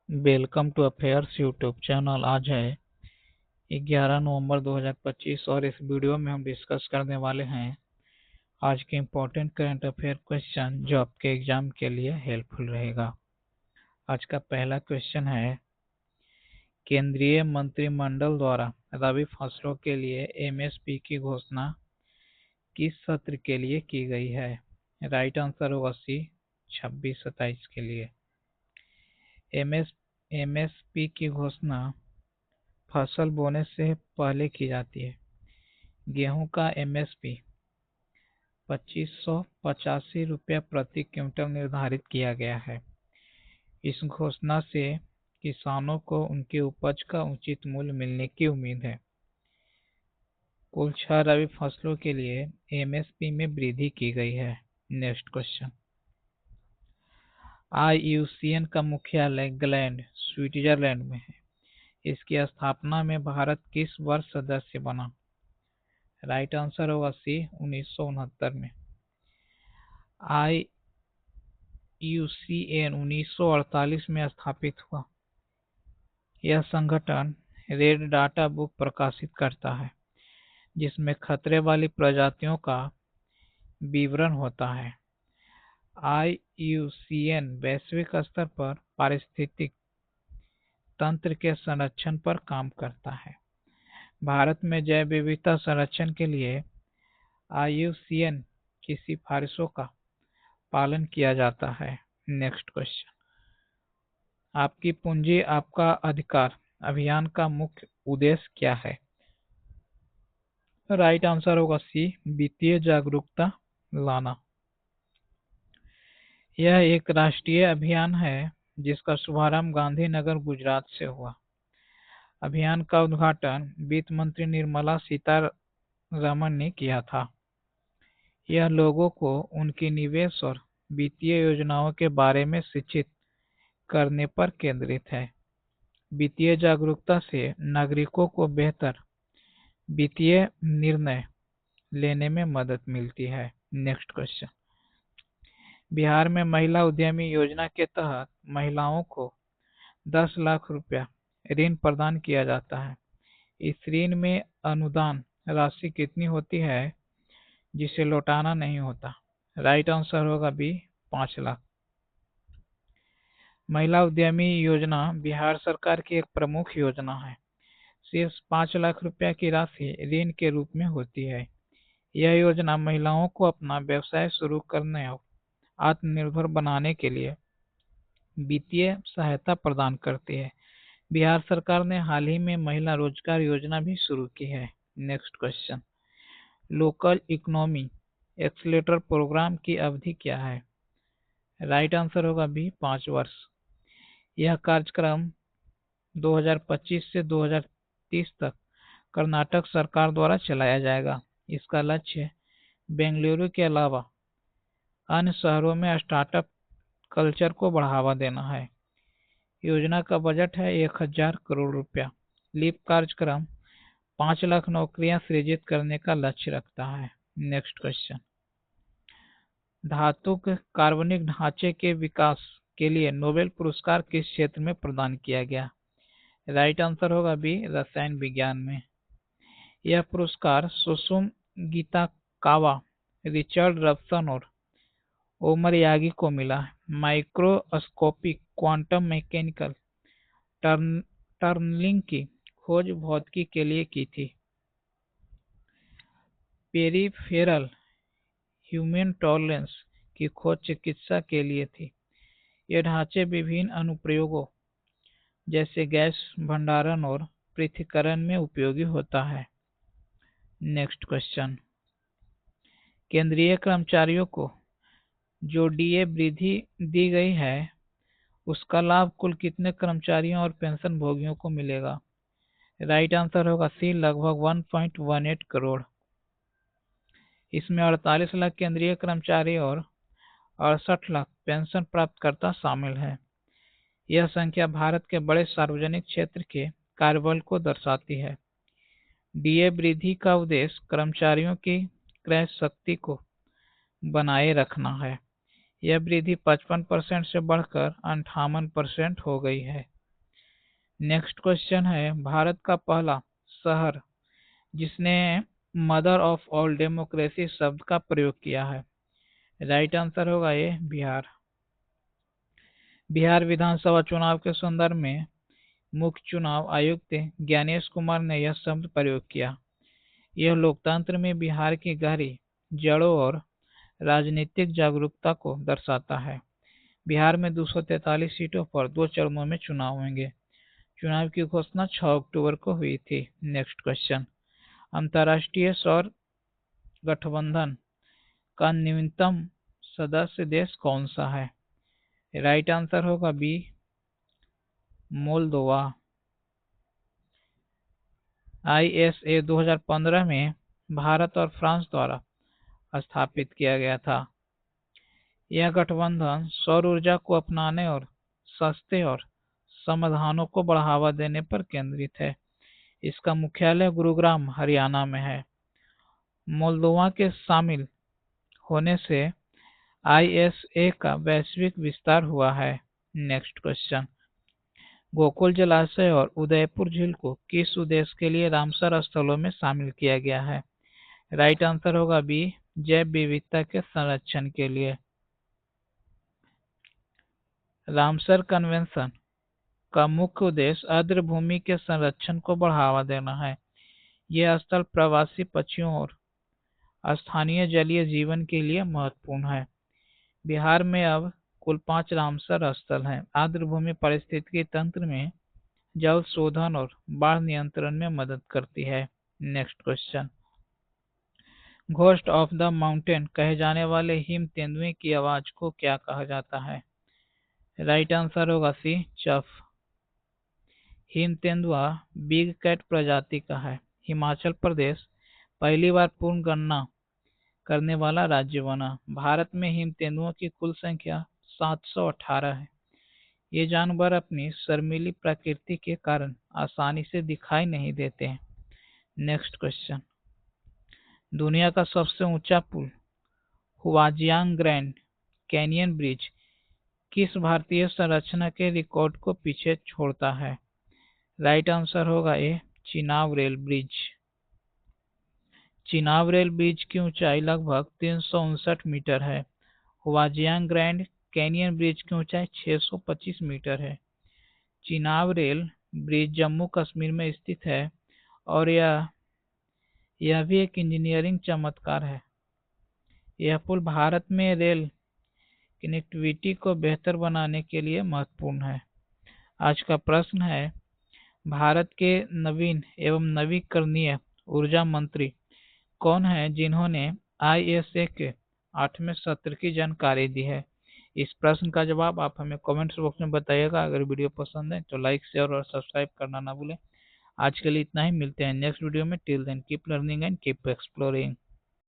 Welcome to affairs YouTube channel. आज है 11 नवंबर 2025 और इस वीडियो में हम डिस्कस करने वाले हैं आज के इम्पोर्टेंट करंट अफेयर क्वेश्चन जो आपके एग्जाम के लिए हेल्पफुल रहेगा। आज का पहला क्वेश्चन है, केंद्रीय मंत्रिमंडल द्वारा रबी फसलों के लिए एमएसपी की घोषणा किस सत्र के लिए की गई है? राइट आंसर होगा सी, 26-27 के लिए। एमएसपी की घोषणा फसल बोने से पहले की जाती है। गेहूं का एमएसपी 2585 रुपये प्रति क्विंटल निर्धारित किया गया है। इस घोषणा से किसानों को उनकी उपज का उचित मूल्य मिलने की उम्मीद है। कुल 6 रबी फसलों के लिए एमएसपी में वृद्धि की गई है। नेक्स्ट क्वेश्चन, आईयूसीएन का मुख्यालय ग्लैंड स्विट्जरलैंड में है। इसकी स्थापना में भारत किस वर्ष सदस्य बना? राइट आंसर होगा सी, 1969 में। आईयूसीएन 1948 में स्थापित हुआ। यह संगठन रेड डाटा बुक प्रकाशित करता है जिसमें खतरे वाली प्रजातियों का विवरण होता है। आईयूसीएन वैश्विक स्तर पर पारिस्थितिक तंत्र के संरक्षण पर काम करता है। भारत में जैव विविधता संरक्षण के लिए आईयूसीएन की सिफारिशों का पालन किया जाता है। नेक्स्ट क्वेश्चन, आपकी पूंजी आपका अधिकार अभियान का मुख्य उद्देश्य क्या है? राइट आंसर होगा सी, वित्तीय जागरूकता लाना। यह एक राष्ट्रीय अभियान है जिसका शुभारंभ गांधीनगर गुजरात से हुआ। अभियान का उद्घाटन वित्त मंत्री निर्मला सीतारमण ने किया था। यह लोगों को उनकी निवेश और वित्तीय योजनाओं के बारे में शिक्षित करने पर केंद्रित है। वित्तीय जागरूकता से नागरिकों को बेहतर वित्तीय निर्णय लेने में मदद मिलती है। नेक्स्ट क्वेश्चन, बिहार में महिला उद्यमी योजना के तहत महिलाओं को 10 लाख रुपया ऋण प्रदान किया जाता है। इस ऋण में अनुदान राशि कितनी होती है जिसे लौटाना नहीं होता? राइट आंसर होगा बी, 5 लाख। महिला उद्यमी योजना बिहार सरकार की एक प्रमुख योजना है। सिर्फ 5 लाख रुपया की राशि ऋण के रूप में होती है। यह योजना महिलाओं को अपना व्यवसाय शुरू करने और आत्मनिर्भर बनाने के लिए वित्तीय सहायता प्रदान करती है। बिहार सरकार ने हाल ही में महिला रोजगार योजना भी शुरू की है। Next question, local economy accelerator programme की अवधि क्या है? राइट आंसर होगा बी, 5 वर्ष। यह कार्यक्रम 2025 से 2030 तक कर्नाटक सरकार द्वारा चलाया जाएगा। इसका लक्ष्य बेंगलुरु के अलावा अन्य शहरों में स्टार्टअप कल्चर को बढ़ावा देना है। योजना का बजट है 1000 करोड़ रुपया। लीप कार्यक्रम 5 लाख नौकरियां सृजित करने का लक्ष्य रखता है। नेक्स्ट क्वेश्चन, धातु के कार्बनिक ढांचे के विकास के लिए नोबेल पुरस्कार किस क्षेत्र में प्रदान किया गया? राइट आंसर होगा बी, रसायन विज्ञान में। यह पुरस्कार सुसुम गीताकावा, रिचर्ड रब्सन और ओमर यागी को मिला। माइक्रोस्कोपिक क्वांटम मैकेनिकल टनलिंग की खोज भौतिकी के लिए की थी। पेरिफेरल ह्यूमन टॉलरेंस की खोज चिकित्सा के लिए थी। यह ढांचे विभिन्न अनुप्रयोगों जैसे गैस भंडारण और पृथक्करण में उपयोगी होता है। नेक्स्ट क्वेश्चन, केंद्रीय कर्मचारियों को जो डीए वृद्धि दी गई है उसका लाभ कुल कितने कर्मचारियों और पेंशन भोगियों को मिलेगा? राइट आंसर होगा सी, लगभग 1.18 करोड़। इसमें 48 लाख केंद्रीय कर्मचारी और 68 लाख पेंशन प्राप्तकर्ता शामिल हैं। यह संख्या भारत के बड़े सार्वजनिक क्षेत्र के कार्यबल को दर्शाती है। डीए वृद्धि का उद्देश्य कर्मचारियों की क्रय शक्ति को बनाए रखना है। यह वृद्धि 55% से बढ़कर 58% हो गई है। नेक्स्ट क्वेश्चन है, भारत का पहला शहर जिसने मदर ऑफ ऑल डेमोक्रेसी शब्द का प्रयोग किया है। राइट आंसर होगा ये बिहार। बिहार विधानसभा चुनाव के संदर्भ में मुख्य चुनाव आयुक्त ज्ञानेश कुमार ने यह शब्द प्रयोग किया। यह लोकतंत्र में बिहार की गहरी जड़ों और राजनीतिक जागरूकता को दर्शाता है। बिहार में 243 सीटों पर 2 चरणों में चुनाव होंगे। चुनाव की घोषणा 6 अक्टूबर को हुई थी। नेक्स्ट क्वेश्चन, अंतर्राष्ट्रीय सौर गठबंधन का न्यूनतम सदस्य देश कौन सा है? राइट आंसर होगा बी, मोल्दोवा। ISA 2015 में भारत और फ्रांस द्वारा स्थापित किया गया था। यह गठबंधन सौर ऊर्जा को अपनाने और सस्ते और समाधानों को बढ़ावा देने पर केंद्रित है। इसका मुख्यालय गुरुग्राम, हरियाणा में है। मोल्दोवा के शामिल होने से ISA का वैश्विक विस्तार हुआ है। नेक्स्ट क्वेश्चन, गोकुल जलाशय और उदयपुर झील को किस उद्देश्य के लिए रामसर स्थलों में शामिल किया गया है? राइट आंसर होगा बी, जैव विविधता के संरक्षण के लिए। रामसर कन्वेंशन का मुख्य उद्देश्य आर्द्र भूमि के संरक्षण को बढ़ावा देना है। यह स्थल प्रवासी पक्षियों और स्थानीय जलीय जीवन के लिए महत्वपूर्ण है। बिहार में अब कुल 5 रामसर स्थल हैं। आर्द्र भूमि पारिस्थितिकी तंत्र में जल शोधन और बाढ़ नियंत्रण में मदद करती है। Next question, ghost of the mountain कहे जाने वाले हिम तेंदुए की आवाज को क्या कहा जाता है? राइट आंसर होगा सी, चफ। हिम तेंदुआ बिग कैट प्रजाति का है। हिमाचल प्रदेश पहली बार पूर्ण गणना करने वाला राज्य बना। भारत में हिम तेंदुओं की कुल संख्या 718 है। ये जानवर अपनी शर्मीली प्रकृति के कारण आसानी से दिखाई नहीं देते हैं। नेक्स्ट क्वेश्चन, दुनिया का सबसे ऊंचा पुल हुआजियांग ग्रैंड कैनियन ब्रिज किस भारतीय संरचना के रिकॉर्ड को पीछे छोड़ता है? राइट आंसर होगा A, Chenab rail bridge. Chenab rail bridge की ऊंचाई लगभग 359 मीटर है। हुआजियांग ग्रैंड कैनियन ब्रिज की ऊंचाई 625 मीटर है। चिनाब रेल ब्रिज जम्मू कश्मीर में स्थित है और यह भी एक इंजीनियरिंग चमत्कार है। यह पुल भारत में रेल कनेक्टिविटी को बेहतर बनाने के लिए महत्वपूर्ण है। आज का प्रश्न है, भारत के नवीन एवं नवीकरणीय ऊर्जा मंत्री कौन है जिन्होंने ISA के 8वें सत्र की जानकारी दी है? इस प्रश्न का जवाब आप हमें कमेंट्स बॉक्स में बताइएगा। अगर वीडियो पसंद है तो लाइक, शेयर और सब्सक्राइब करना ना भूलें। आज के लिए इतना ही, मिलते हैं नेक्स्ट वीडियो में। Till then keep learning and keep exploring.